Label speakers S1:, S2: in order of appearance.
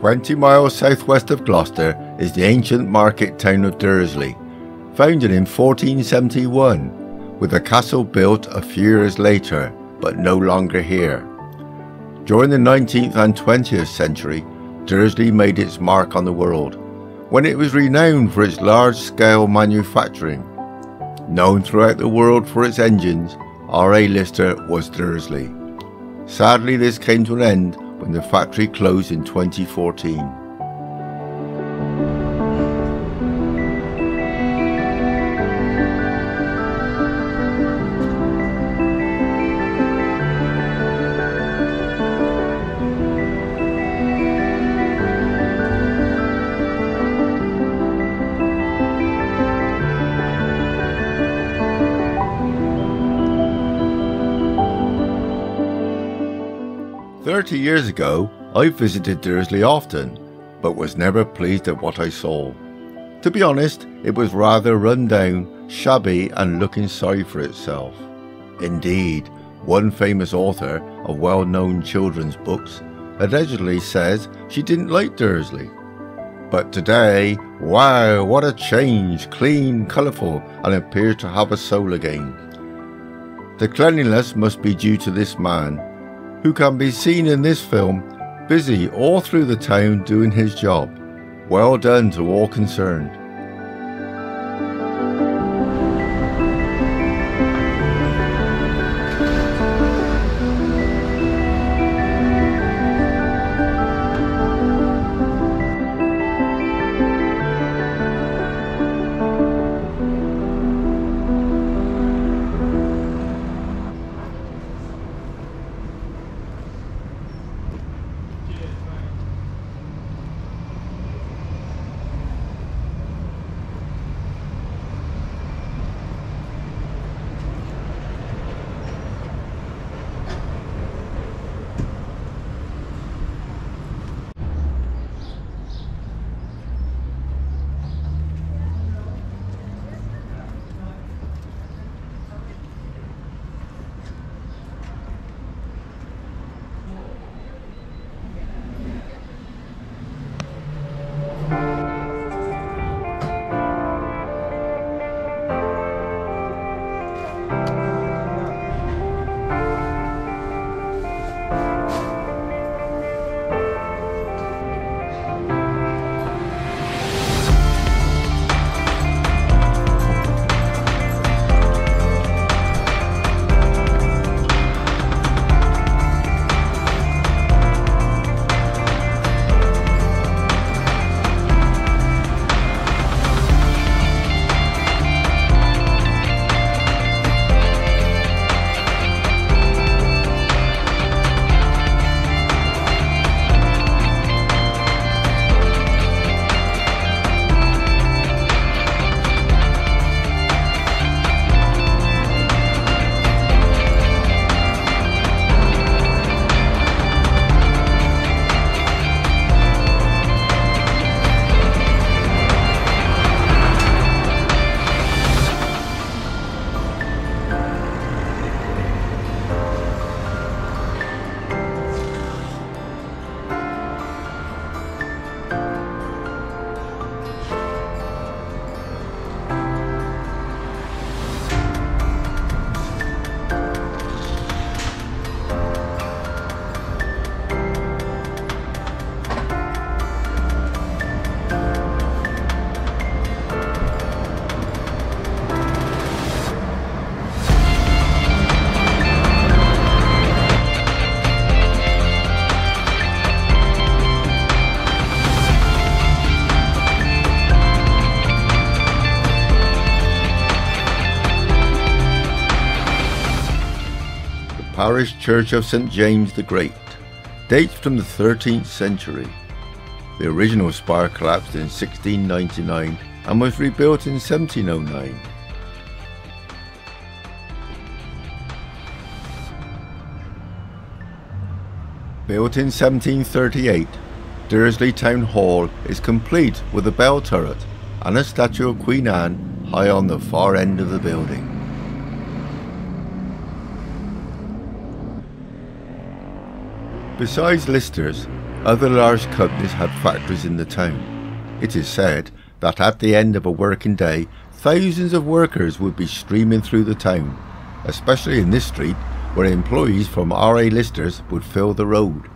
S1: "20 miles southwest of Gloucester is the ancient market town of Dursley, founded in 1471, with a castle built a few years later, but no longer here. During the 19th and 20th century, Dursley made its mark on the world, when it was renowned for its large-scale manufacturing. Known throughout the world for its engines, our A-lister was Dursley. Sadly, this came to an end when the factory closed in 2014. "30 years ago, I visited Dursley often, but was never pleased at what I saw. To be honest, it was rather run down, shabby and looking sorry for itself. Indeed, one famous author of well-known children's books allegedly says she didn't like Dursley. But today, wow, what a change, clean, colourful, and appears to have a soul again. The cleanliness must be due to this man, who can be seen in this film, busy all through the town doing his job. Well done to all concerned." Parish Church of St James the Great, dates from the 13th century. The original spire collapsed in 1699 and was rebuilt in 1709. Built in 1738, Dursley Town Hall is complete with a bell turret and a statue of Queen Anne high on the far end of the building. Besides Lister's, other large companies had factories in the town. It is said that at the end of a working day, thousands of workers would be streaming through the town, especially in this street where employees from R.A. Lister's would fill the road.